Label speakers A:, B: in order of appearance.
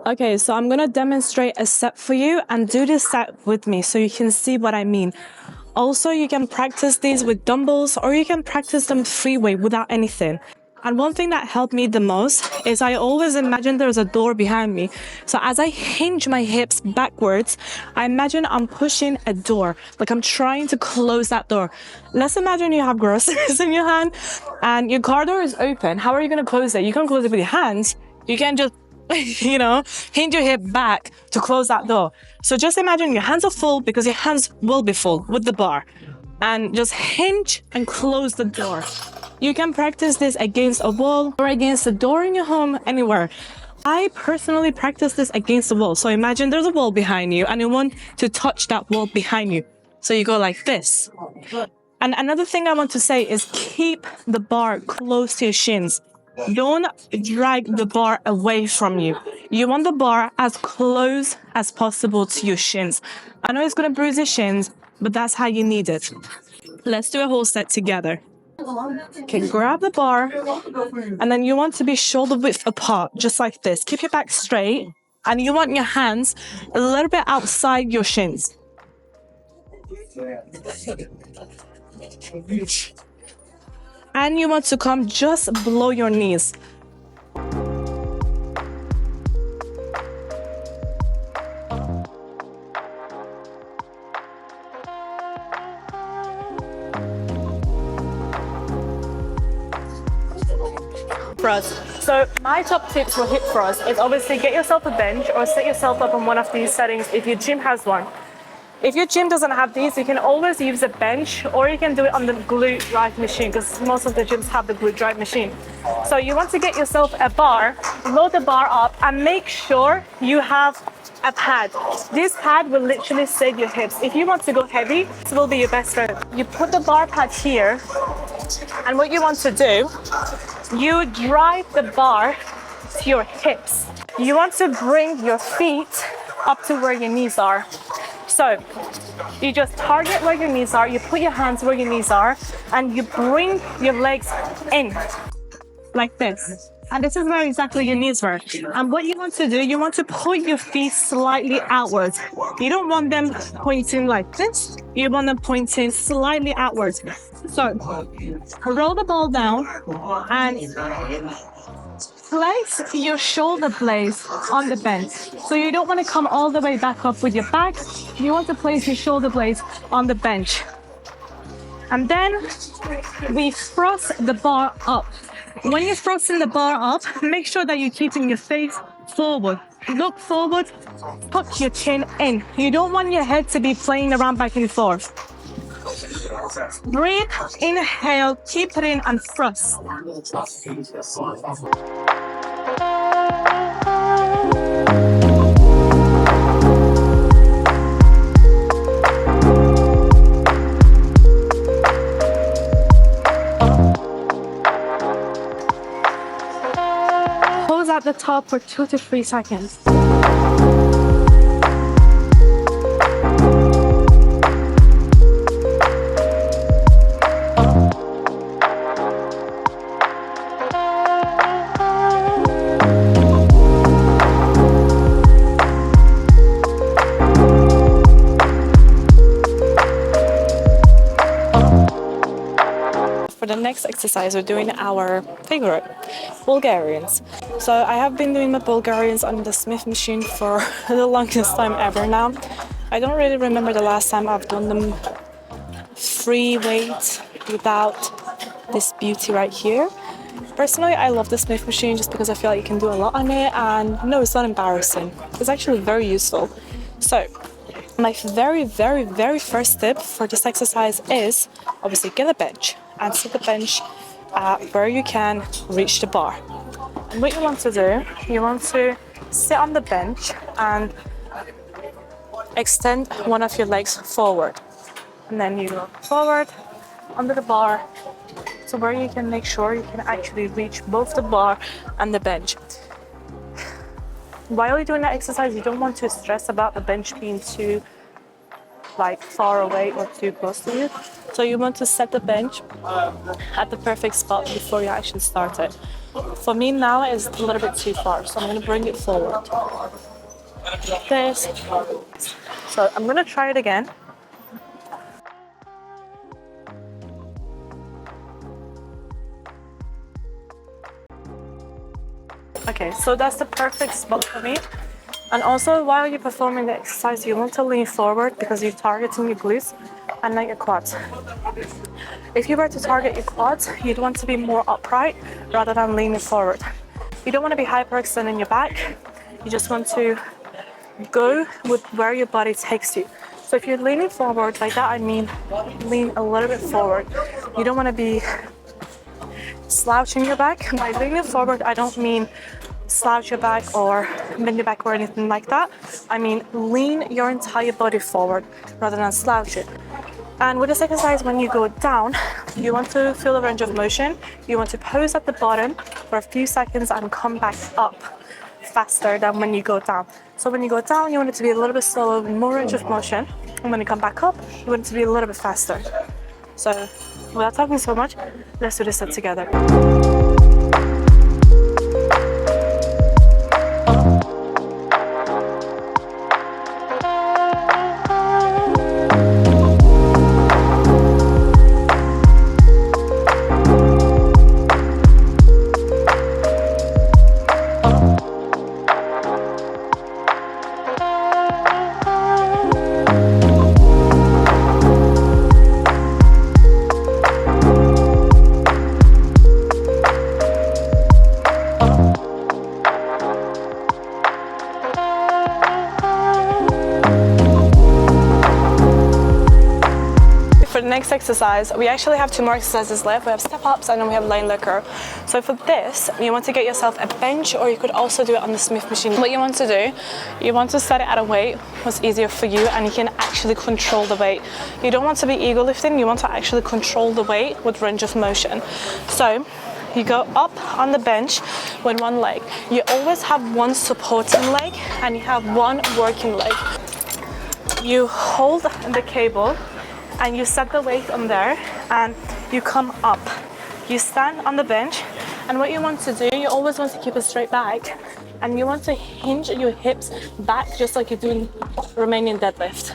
A: Okay, so I'm gonna demonstrate a set for you and do this set with me so you can see what I mean. Also, you can practice these with dumbbells or you can practice them free weight without anything. And one thing that helped me the most is I always imagine there's a door behind me. So as I hinge my hips backwards, I imagine I'm pushing a door, like I'm trying to close that door. Let's imagine you have groceries in your hand and your car door is open. How are you gonna close it? You can't close it with your hands. You can just hinge your hip back to close that door. So just imagine your hands are full because your hands will be full with the bar. And just hinge and close the door. You can practice this against a wall or against a door in your home, anywhere. I personally practice this against the wall. So imagine there's a wall behind you and you want to touch that wall behind you. So you go like this. And another thing I want to say is keep the bar close to your shins. Don't drag the bar away from you. You want the bar as close as possible to your shins. I know it's going to bruise your shins, but that's how you need it. Let's do a whole set together. Okay, grab the bar, and then you want to be shoulder width apart, just like this. Keep your back straight, and you want your hands a little bit outside your shins. And you want to come just below your knees. Thrust. So my top tips for hip thrust is obviously get yourself a bench or set yourself up on one of these settings if your gym has one. If your gym doesn't have these, you can always use a bench or you can do it on the glute drive machine because most of the gyms have the glute drive machine. So you want to get yourself a bar, load the bar up and make sure you have a pad. This pad will literally save your hips. If you want to go heavy, this will be your best friend. You put the bar pad here and what you want to do, you drive the bar to your hips. You want to bring your feet up to where your knees are. So you just target where your knees are, you put your hands where your knees are, and you bring your legs in like this. And this is where exactly your knees were. And what you want to do, you want to point your feet slightly outwards. You don't want them pointing like this. You want them pointing slightly outwards. So roll the ball down and place your shoulder blades on the bench. So you don't want to come all the way back up with your back. You want to place your shoulder blades on the bench. And then we thrust the bar up. When you're thrusting the bar up, make sure that you're keeping your face forward. Look forward, tuck your chin in. You don't want your head to be playing around back and forth. Breathe, inhale, keep it in and thrust. Pause at the top for 2 to 3 seconds. For the next exercise, we're doing our favorite, Bulgarians. So I have been doing my Bulgarians on the Smith machine for the longest time ever now. I don't really remember the last time I've done them free weight without this beauty right here. Personally, I love the Smith machine just because I feel like you can do a lot on it and no, it's not embarrassing. It's actually very useful. So my very first tip for this exercise is obviously get a bench and set the bench where you can reach the bar. And what you want to do, you want to sit on the bench and extend one of your legs forward. And then you go forward under the bar to where you can make sure you can actually reach both the bar and the bench. While you're doing that exercise, you don't want to stress about the bench being too far away or too close to you. So you want to set the bench at the perfect spot before you actually start it. For me now, it's a little bit too far, so I'm going to bring it forward. Like this. So I'm going to try it again. Okay, so that's the perfect spot for me. And also, while you're performing the exercise, you want to lean forward because you're targeting your glutes and not your quads. If you were to target your quads, you'd want to be more upright rather than leaning forward. You don't want to be hyperextending your back. You just want to go with where your body takes you. So if you're leaning forward like that, I mean lean a little bit forward. You don't want to be slouching your back. By leaning forward, I don't mean slouch your back or bend your back or anything like that. I mean lean your entire body forward rather than slouch it. And with this exercise, when you go down, you want to feel the range of motion. You want to pose at the bottom for a few seconds and come back up faster than when you go down. So when you go down, you want it to be a little bit slower, more range of motion. And when you come back up, you want it to be a little bit faster. So without talking so much, let's do this set together. For the next exercise, we actually have two more exercises left. We have step ups and then we have line lurker. So for this, you want to get yourself a bench, or you could also do it on the Smith machine. What you want to do, you want to set it at a weight what's easier for you, and you can actually control the weight. You don't want to be ego lifting, you want to actually control the weight with range of motion. So you go up on the bench with one leg. You always have one supporting leg and you have one working leg. You hold the cable and you set the weight on there and you come up. You stand on the bench, and what you want to do, you always want to keep a straight back, and you want to hinge your hips back just like you're doing Romanian deadlift.